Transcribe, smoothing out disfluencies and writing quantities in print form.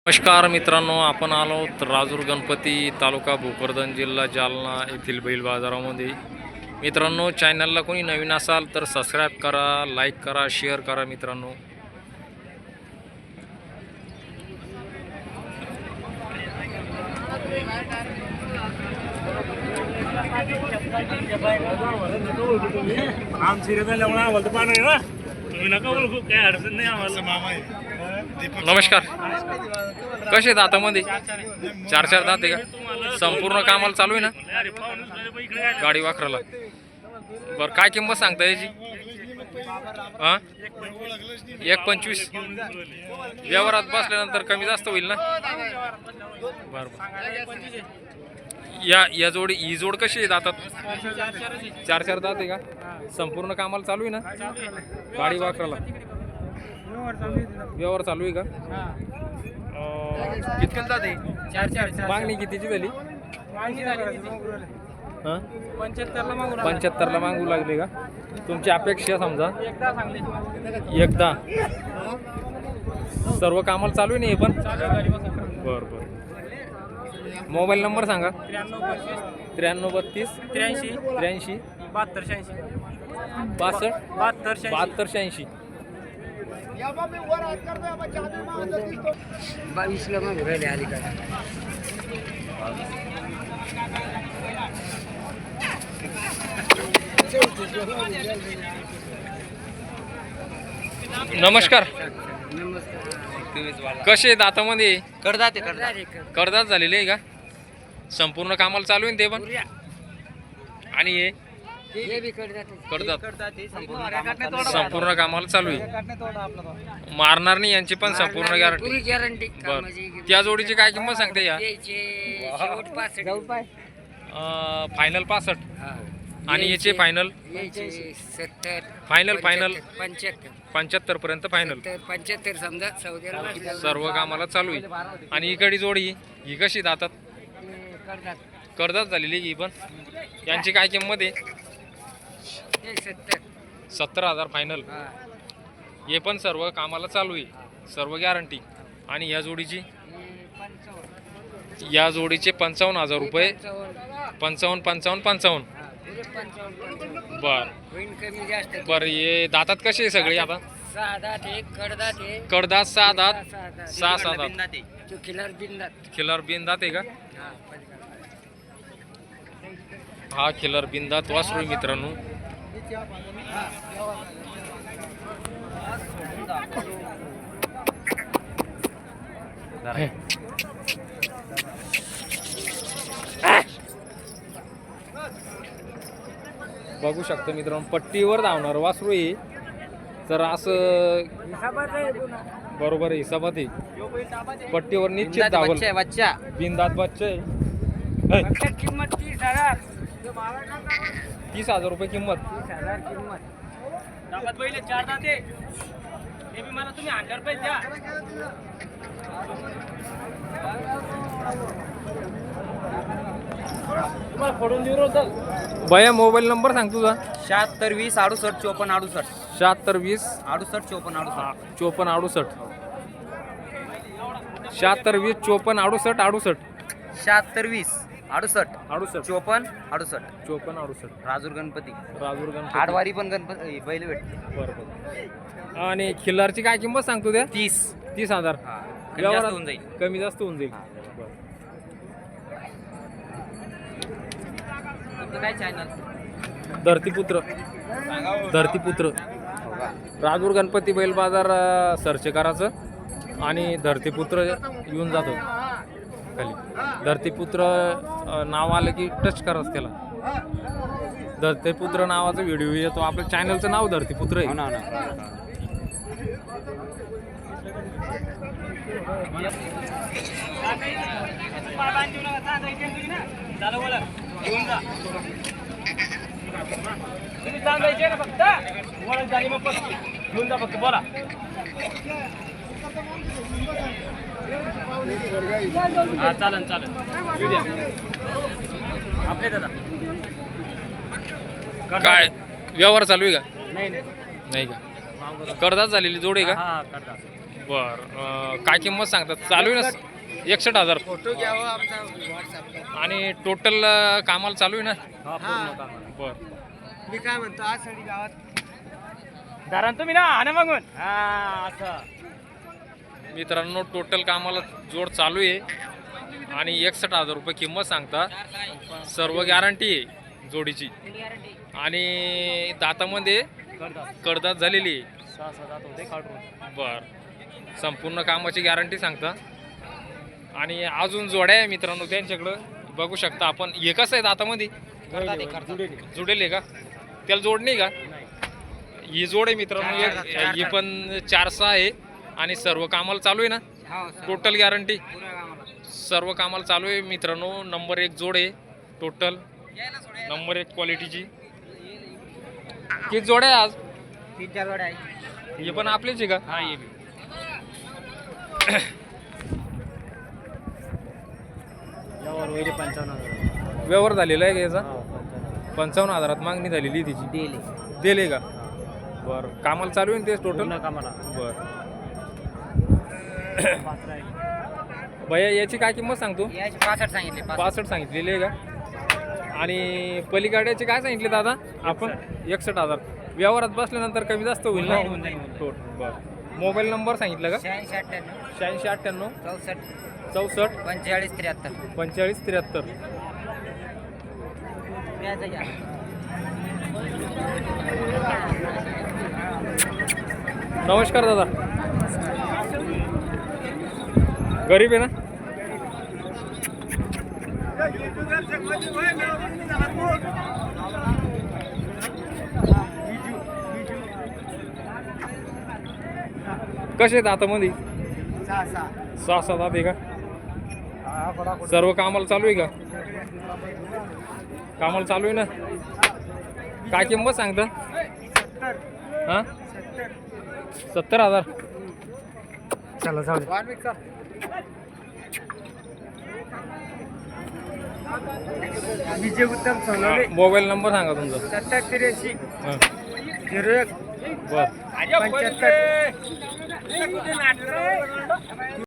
नमस्कार मित्रांनो, आपण आलो आहोत राजूर गणपती तालुका भोकरदन जिल्हा जालना येथील बैल बाजारामध्ये. मित्रांनो, चॅनलला कोणी नवीन असाल तर सबस्क्राईब करा, लाईक करा, शेअर करा. मित्रांनो, नमस्कार. कसे दातामध्ये चार चार दात आहे का? संपूर्ण कामाला चालू आहे ना गाडी वाखराला? बरं, काय किंमत सांगता याची? हां, 1.25. व्यवहारात बसल्यानंतर कमी जास्त होईल ना? बरं. या जोडी ही जोड कशी आहे दातात? चार चार दात आहे का? संपूर्ण कामाला चालू आहे ना गाडी वाखराला? व्यवहार चालू आहे का? किती दात आहे? चार. मागणी कितीची झाली? 75ला मागू लागले का? तुमची अपेक्षा समजा एकदा सर्व कामाला चालू आहे ना हे पण? बरं बरं. मोबाईल नंबर सांगा. 93 32 83 83 72 62 86 72 86. 22ला मग राहिले आली का? नमस्कार. कसे दातामध्ये? करदाते करदात झालेले आहे का? संपूर्ण कामाला चालू आहे ना ते पण? आणि हे बी करदाते करदात संपूर्ण संपूर्ण कामाला चालू आहे. मारणार नाही यांची पण संपूर्ण गॅरंटी? गॅरंटी. बरं. त्या जोडीची काय किंमत सांगते या? शेवट 65 फायनल 65 आणि याचे फायनल? 70 फायनल 75 पर्यंत फायनल. 75 समजा सौद्याला सर्व कामाला चालू आहे. आणि इकडे जोडी ही कशी दातात? करदात कर्जात झालेली ही पण. यांची काय किंमत आहे? 70,000 फायनल. हे पण सर्व कामाला चालू आहे, सर्व गॅरंटी. आणि या जोडीची? या जोडीचे 55,000 रुपये. 55. बर बर. हे दातात कसे आहे सगळे आता? 6 दात आहे, करदात आहे, कडदात 6 दात, 6 दात. खिलार बिनदात. खिलर बिनदात आहे का? हा खिलर बिनदात वासरू आहे मित्रांनो. बघू शकतो मित्रांनो, पट्टीवर धावणार वासरू आहे. जर असं बरोबर आहे, हिसाबात आहे. पट्टीवर निश्चित धावल. बच्चा बिनदात बच्चा आहे. किंमत 30,000. 30,000 रुपये किंमत. 30,000 किंमत. दाबात पहिले 4 दाते. हे बी मला तुम्ही 100 रुपये द्या. तुम्हाला फोडून देऊ रोज. भैया मोबाईल नंबर सांग तुझा. 76 20 68 54 68. 76 20 68 54 54 68. 68. 76 20 54 68 68. 76 20 68 68 54 68. 54 68. राजूर गणपती. राजूर गणपती. आडवारी पण गणपती बैल भेटते. बरोबर. आणि खिल्लारची काय किंमत सांगतो त्या? 30,000. जास्त होऊन जाईल. कमी जास्त होऊन जाईल. काय चॅनल? धरतीपुत्र. राजूर गणपती बैल बाजार सर्च करायचं आणि धरतीपुत्र येऊन जातो खाली. धरतीपुत्र नाव आलं की टच करायचं त्याला. धरतीपुत्र नावाचा व्हिडिओ येतो. आपल्या चॅनलचं नाव धरतीपुत्र आहे. तुम्ही सांगायचे ना फक्त ओळख झाली मग घेऊन जा फक्त. बोला. हा चालेल. आपले दादा काय व्यवहार चालू आहे का? नाही नाही का? कर्जात झालेली जोड आहे का? हा करतात. बर काय किंमत सांगतात? चालू आहे ना 61,000 फोटो घ्यावा आमचा व्हॉट्सअपला. आणि टोटल कामाला चालू आहे ना? बर मी काय म्हणतो आज सडी गावात धरा तुम्ही ना आणा मागून असं. मित्रांनो टोटल कामाला जोड चालू आहे आणि 61,000 रुपये किंमत सांगता. सर्व गॅरंटी आहे जोडीची आणि दातामध्ये कडदात झालेली आहे. बर संपूर्ण कामाची गॅरंटी सांगता आणि अजून जोड्या आहे मित्रांनो त्यांच्याकडं बघू शकता आपण. हे कसं आहे दातामध्ये जुडेल आहे का? त्याला जोड नाही का? ही जोड आहे मित्रांनो एक. ही पण 4-6 आहे आणि सर्व कामाला चालू आहे ना? टोटल गॅरंटी सर्व कामाला चालू आहे मित्रांनो. नंबर 1 जोड आहे टोटल, नंबर 1 क्वालिटीची. किती जोड्या आहे आज? 3-4 जोड्या आहे. हे पण आपलेच आहे का? हा ये यावर वैरे 55,000 व्यवहार झालेला आहे का याचा? 55,000 मागणी झालेली आहे तिची. दिले दिले का? बरं कामाला चालू आहे ना तेच टोटल? कामाला. बरं भैया याची काय किंमत सांगतो? याची 65 सांगितले. 65 सांगितलेली आहे का? आणि पलीकडचे काय सांगितले दादा आपण? 61,000. व्यवहारात बसल्यानंतर कमी जास्त होईल ना? होऊन जाईल. टोटल बरं. मोबाईल नंबर सांगितलं का? 86 86 58 64 64 45 73. 45 73. नमस्कार दादा. गरीब आहे ना? कसे आहेत आतामध्ये? 6-7 दात आहे का? सर्व कामाला चालू आहे का? कामाला चालू आहे ना? काय किंमत सांगता? हां 70,000. चला जाऊ दे. विजय उत्तम सोनवणे. मोबाईल नंबर सांगा तुमचा. 7083 हां 01 बरं 75.